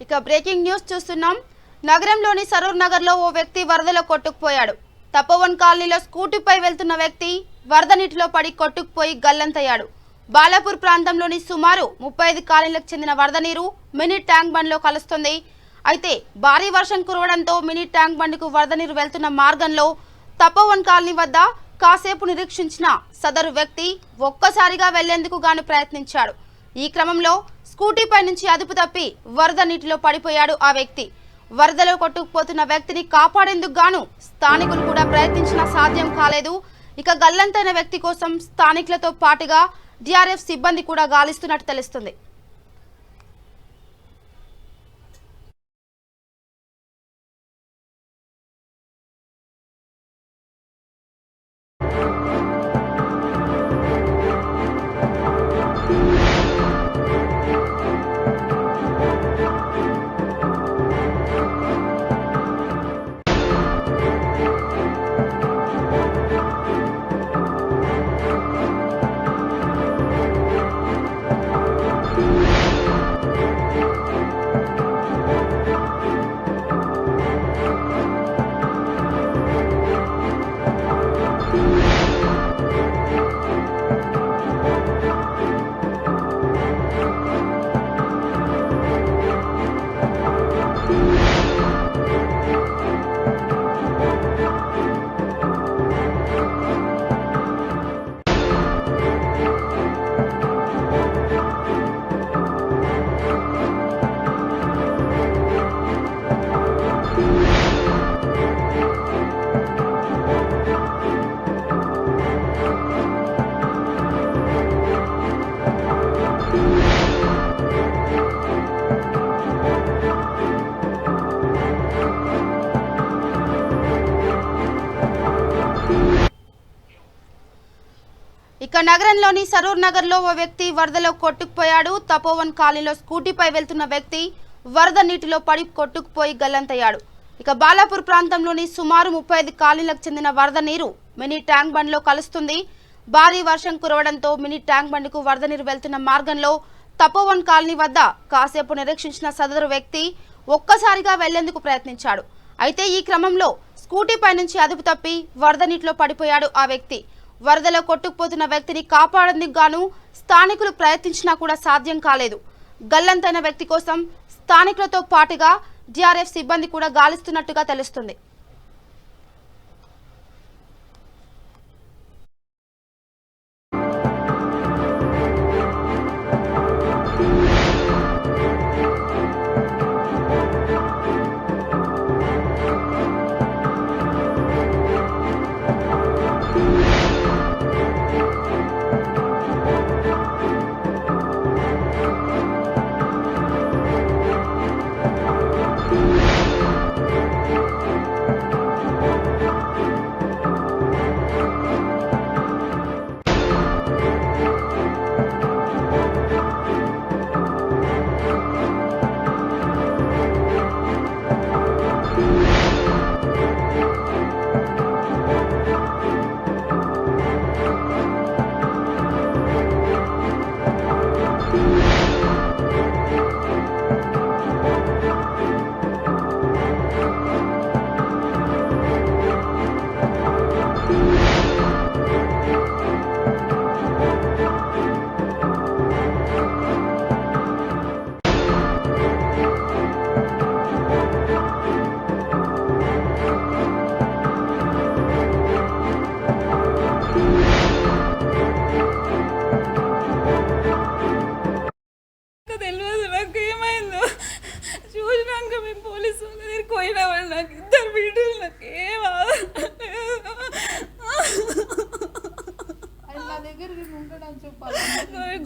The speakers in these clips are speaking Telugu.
ఇక బ్రేకింగ్ న్యూస్ చూస్తున్నాం. నగరంలోని సరూర్ నగర్లో ఓ వ్యక్తి వరదలో కొట్టుకుపోయాడు. తపోవన్ కాలనీలో స్కూటీపై వెళ్తున్న వ్యక్తి వరద నీటిలో పడి కొట్టుకుపోయి గల్లంతయ్యాడు. బాలాపూర్ ప్రాంతంలోని సుమారు 35 కాలనీలకు చెందిన వరద నీరు మినీ ట్యాంక్ బండ్లో కలుస్తుంది. అయితే భారీ వర్షం కురవడంతో మినీ ట్యాంక్ బండ్కు వరద నీరు వెళ్తున్న మార్గంలో తపోవన్ కాలనీ వద్ద కాసేపు నిరీక్షించిన సదరు వ్యక్తి ఒక్కసారిగా వెళ్లేందుకు గాను ప్రయత్నించాడు. ఈ క్రమంలో స్కూటీపై నుంచి అదుపు తప్పి వరద నీటిలో పడిపోయాడు ఆ వ్యక్తి. వరదలో కొట్టుకుపోతున్న వ్యక్తిని కాపాడేందుకు గాను స్థానికులు కూడా ప్రయత్నించినా సాధ్యం కాలేదు. ఇక గల్లంతైన వ్యక్తి కోసం స్థానికులతో పాటుగా డిఆర్ఎఫ్ సిబ్బంది కూడా గాలిస్తున్నట్టు తెలుస్తుంది. ఇక నగరంలోని సరూర్ నగర్లో ఓ వ్యక్తి వరదలో కొట్టుకుపోయాడు. తపోవన్ కాలనీలో స్కూటీపై వెళ్తున్న వ్యక్తి వరద నీటిలో పడి కొట్టుకుపోయి గల్లంతయ్యాడు. ఇక బాలాపూర్ ప్రాంతంలోని సుమారు 35 కాలనీలకు చెందిన వరద నీరు మినీ ట్యాంక్ బండ్లో కలుస్తుంది. భారీ వర్షం కురవడంతో మినీ ట్యాంక్ బండ్కు వరద నీరు వెళ్తున్న మార్గంలో తపోవన్ కాలనీ వద్ద కాసేపు నిరీక్షించిన సదరు వ్యక్తి ఒక్కసారిగా వెళ్లేందుకు ప్రయత్నించాడు. అయితే ఈ క్రమంలో స్కూటీపై నుంచి అదుపు తప్పి వరద నీటిలో పడిపోయాడు ఆ వ్యక్తి. వరదలో కొట్టుకుపోతున్న వ్యక్తిని కాపాడేందుకు గాను స్థానికులు ప్రయత్నించినా కూడా సాధ్యం కాలేదు. గల్లంతైన వ్యక్తి కోసం స్థానికులతో పాటుగా డిఆర్ఎఫ్ సిబ్బంది కూడా గాలిస్తున్నట్టుగా తెలుస్తుంది.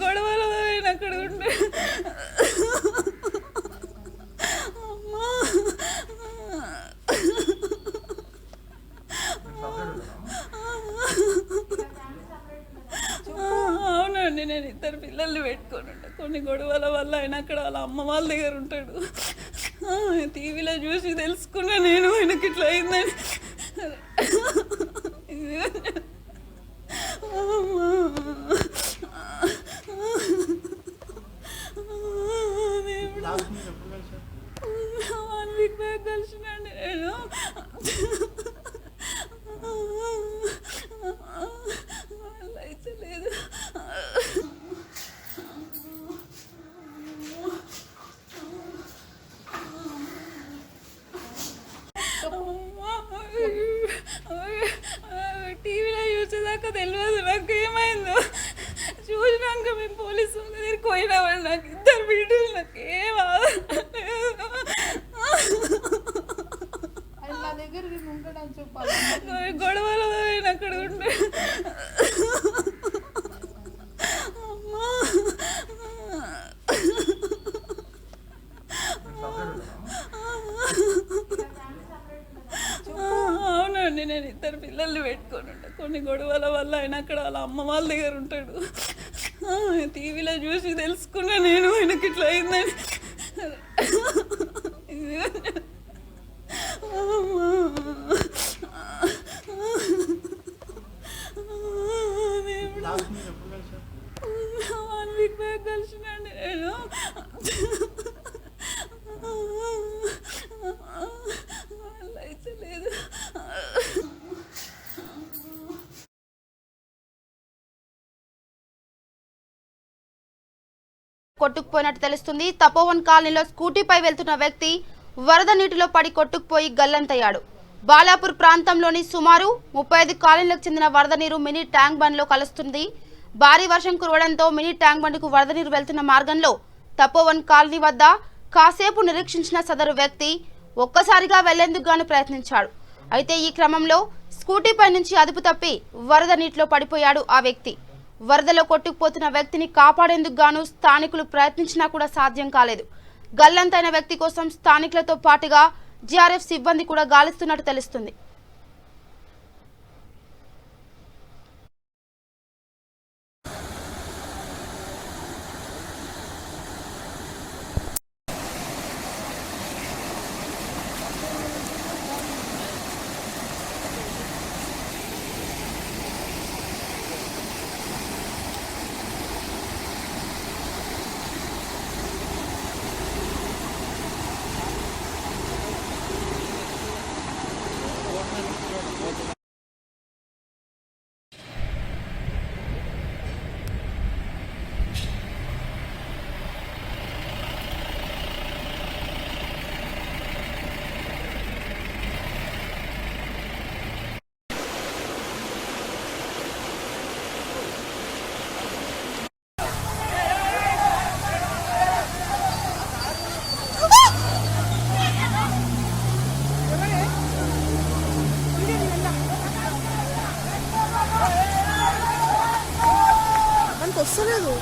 గొడవలు అక్కడ ఉండే అవునండి, నేను 2 పిల్లల్ని పెట్టుకొని ఉంటాను. కొన్ని గొడవల వల్ల ఆయన అక్కడ వాళ్ళ అమ్మ వాళ్ళ దగ్గర ఉంటాడు. టీవీలో చూసి తెలుసుకున్నా నేను ఆయనకి ఇట్లా అయిందని. కొన్ని గొడవల వల్ల ఆయన అక్కడ వాళ్ళ అమ్మ వాళ్ళ దగ్గర ఉంటాడు. టీవీలో చూసి తెలుసుకున్నా నేను ఆయనకి ఇట్లా అయిందని. వన్ వీక్ బ్యాక్ కలిసినండి నేను. అయితే లేదు. కొట్టుకుపోయినట్టు తెలుస్తుంది. తపోవన్ కాలనీలో స్కూటీపై వెళ్తున్న వ్యక్తి వరద నీటిలో పడి కొట్టుకుపోయి గల్లంతయ్యాడు. బాలాపూర్ ప్రాంతంలోని సుమారు 35 కాలనీలకు చెందిన వరద నీరు మినీ ట్యాంక్ బండ్లో కలుస్తుంది. భారీ వర్షం కురవడంతో మినీ ట్యాంక్ బండ్కు వరద నీరు వెళ్తున్న మార్గంలో తపోవన్ కాలనీ వద్ద కాసేపు నిరీక్షించిన సదరు వ్యక్తి ఒక్కసారిగా వెళ్లేందుకు గాను ప్రయత్నించాడు. అయితే ఈ క్రమంలో స్కూటీపై నుంచి అదుపు తప్పి వరద నీటిలో పడిపోయాడు ఆ వ్యక్తి. వరదలో కొట్టుకుపోతున్న వ్యక్తిని కాపాడేందుకు గాను స్థానికులు ప్రయత్నించినా కూడా సాధ్యం కాలేదు. గల్లంతైన వ్యక్తి కోసం స్థానికులతో పాటుగా జీఆర్ఎఫ్ సిబ్బంది కూడా గాలిస్తున్నట్టు తెలుస్తుంది. వస్తలేదు.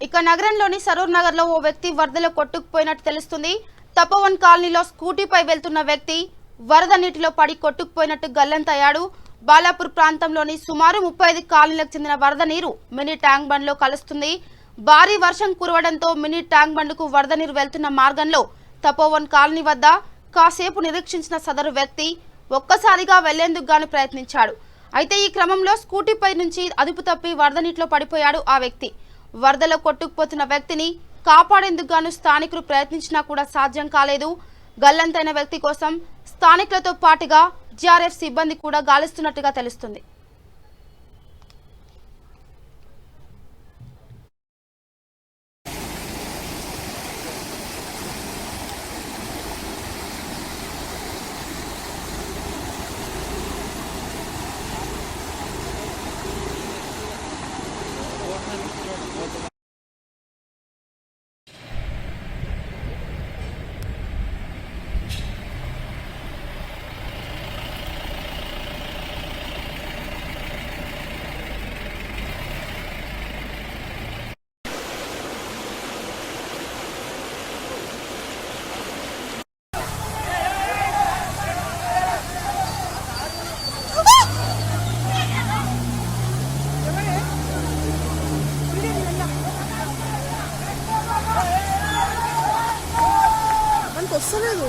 ఇక నగరంలోని సరూర్ నగర్ లో ఓ వ్యక్తి వరదలో కొట్టుకుపోయినట్టు తెలుస్తుంది. తపోవన్ కాలనీలో స్కూటీపై వెళ్తున్న వ్యక్తి వరద నీటిలో పడి కొట్టుకుపోయినట్టు గల్లంతయ్యాడు. బాలాపూర్ ప్రాంతంలోని సుమారు 35 కాలనీలకు చెందిన వరద నీరు మినీ ట్యాంక్ బండ్లో కలుస్తుంది. భారీ వర్షం కురవడంతో మినీ ట్యాంక్ బండ్కు వరద నీరు వెళ్తున్న మార్గంలో తపోవన్ కాలనీ వద్ద కాసేపు నిరీక్షించిన సదరు వ్యక్తి ఒక్కసారిగా వెళ్లేందుకు గాను ప్రయత్నించాడు. అయితే ఈ క్రమంలో స్కూటీపై నుంచి అదుపు తప్పి వరద నీటిలో పడిపోయాడు ఆ వ్యక్తి. వరదలో కొట్టుకుపోతున్న వ్యక్తిని కాపాడేందుకు గాను స్థానికులు ప్రయత్నించినా కూడా సాధ్యం కాలేదు. గల్లంతైన వ్యక్తి కోసం స్థానికులతో పాటుగా జీఆర్ఎఫ్ సిబ్బంది కూడా గాలిస్తున్నట్టుగా తెలుస్తుంది. వస్తలేదు.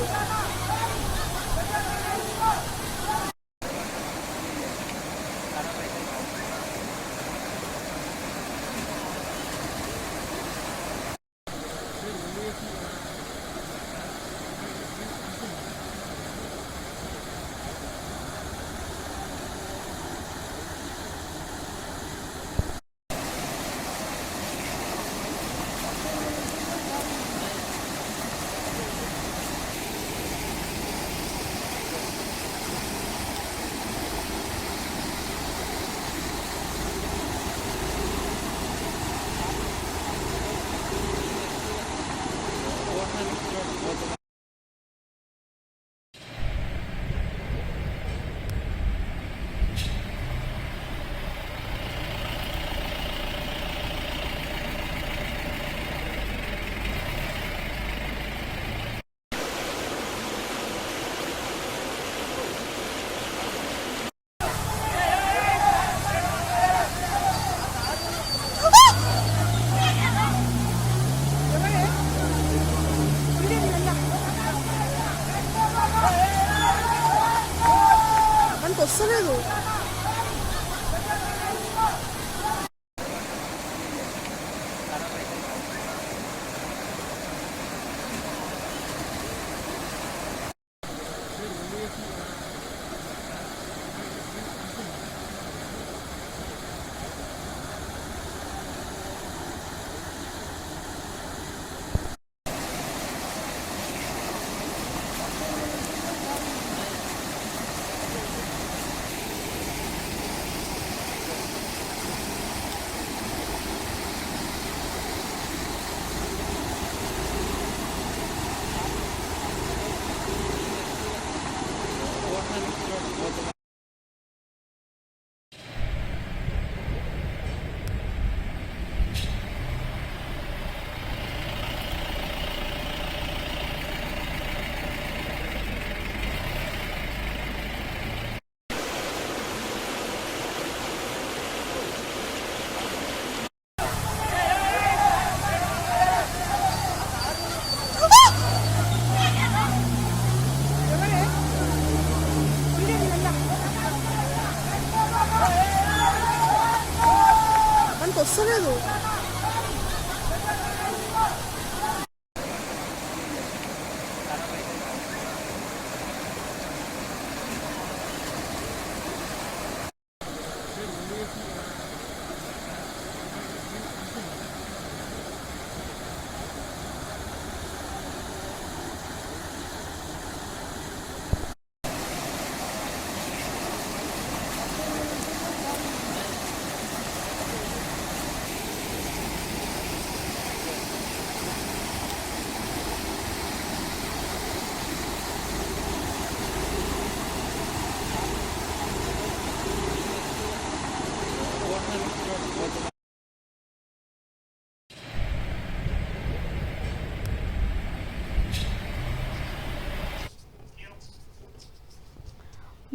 మనకు వస్తలేదు.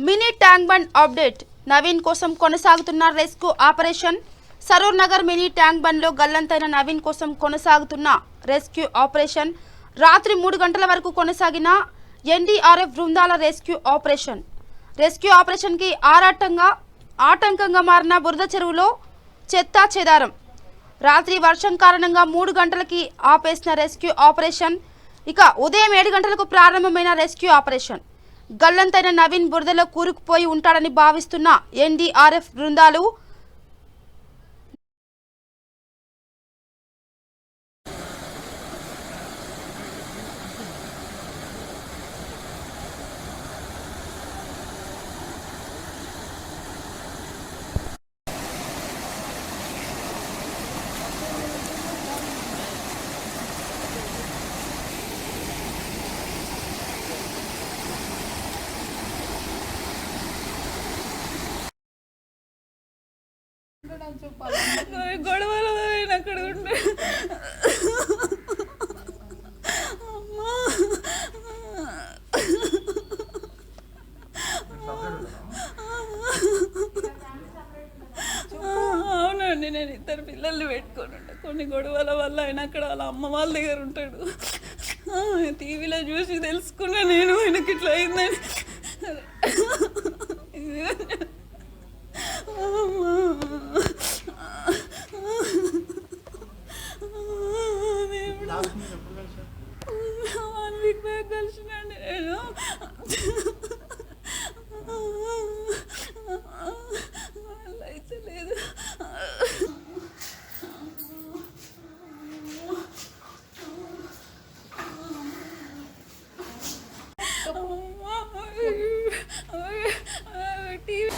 Mini tank bund update. Naveen కోసం కొనసాగుతున్న rescue operation. Saroor Nagar mini tank bund లో గల్లంతైన నవీన్ కోసం కొనసాగుతున్న రెస్క్యూ ఆపరేషన్. రాత్రి 3 గంటల వరకు కొనసాగిన ఎన్డీఆర్ఎఫ్ బృందాల రెస్క్యూ ఆపరేషన్ కి ఆటంకంగా మారిన బురద చెరువులో చెత్తా చెదారం. రాత్రి వర్షం కారణంగా 3 గంటలకి ఆపేసిన రెస్క్యూ ఆపరేషన్. ఇక ఉదయం 7 గంటలకు ప్రారంభమైన రెస్క్యూ ఆపరేషన్. గల్లంతైన నవీన్ బురదలో కూరుకుపోయి ఉంటాడని భావిస్తున్న ఎన్డీఆర్ఎఫ్ బృందాలు గొడవలు అక్కడ ఉండే అమ్మా అవునండి, నేను 2 పిల్లల్ని పెట్టుకొని ఉంటా. కొన్ని గొడవల వల్ల ఆయన అక్కడ వాళ్ళ అమ్మ వాళ్ళ దగ్గర ఉంటాడు. టీవీలో చూసి తెలుసుకున్నా నేను ఆయనకి ఇట్లా అయిందని. కలిసినండి నేను. అయితే లేదు. టీవీ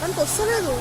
మనకు వస్తలేదు.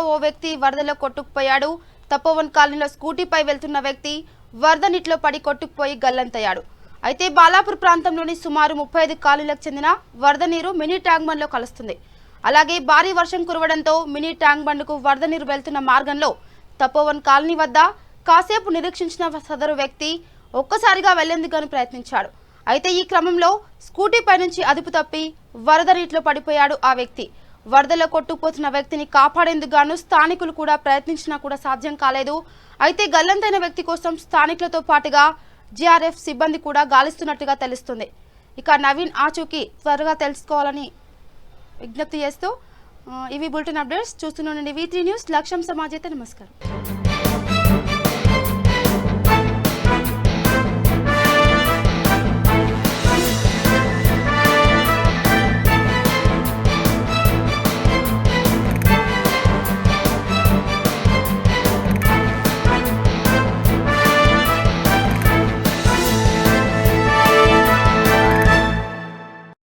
ఓ వ్యక్తి వరదలో కొట్టుకుపోయాడు. తపోవన్ కాలనీలో స్కూటీపై వెళ్తున్న వ్యక్తి వరద నీటిలో పడి కొట్టుకుపోయి గల్లంతయ్యాడు. అయితే బాలాపూర్ ప్రాంతంలోని సుమారు 35 కాలనీలకు చెందిన వరద నీరు మినీ ట్యాంక్ బండ్లో కలుస్తుంది. అలాగే భారీ వర్షం కురవడంతో మినీ ట్యాంక్ బండ్కు వరద నీరు వెళ్తున్న మార్గంలో తపోవన్ కాలనీ వద్ద కాసేపు నిరీక్షించిన సదరు వ్యక్తి ఒక్కసారిగా వెళ్లేందుకు ప్రయత్నించాడు. అయితే ఈ క్రమంలో స్కూటీపై నుంచి అదుపు తప్పి వరద నీటిలో పడిపోయాడు ఆ వ్యక్తి. వరదలో కొట్టుకుపోతున్న వ్యక్తిని కాపాడేందుకు గాను స్థానికులు కూడా ప్రయత్నించినా కూడా సాధ్యం కాలేదు. అయితే గల్లంతైన వ్యక్తి కోసం స్థానికులతో పాటుగా జీఆర్ఎఫ్ సిబ్బంది కూడా గాలిస్తున్నట్టుగా తెలుస్తుంది. ఇక నవీన్ ఆచూకీ త్వరగా తెలుసుకోవాలని విజ్ఞప్తి చేస్తూ ఇవి బులెటిన్ అప్డేట్స్. చూస్తూనే ఉండండి V3 న్యూస్. లక్ష్యం సమాజేత. నమస్కారం.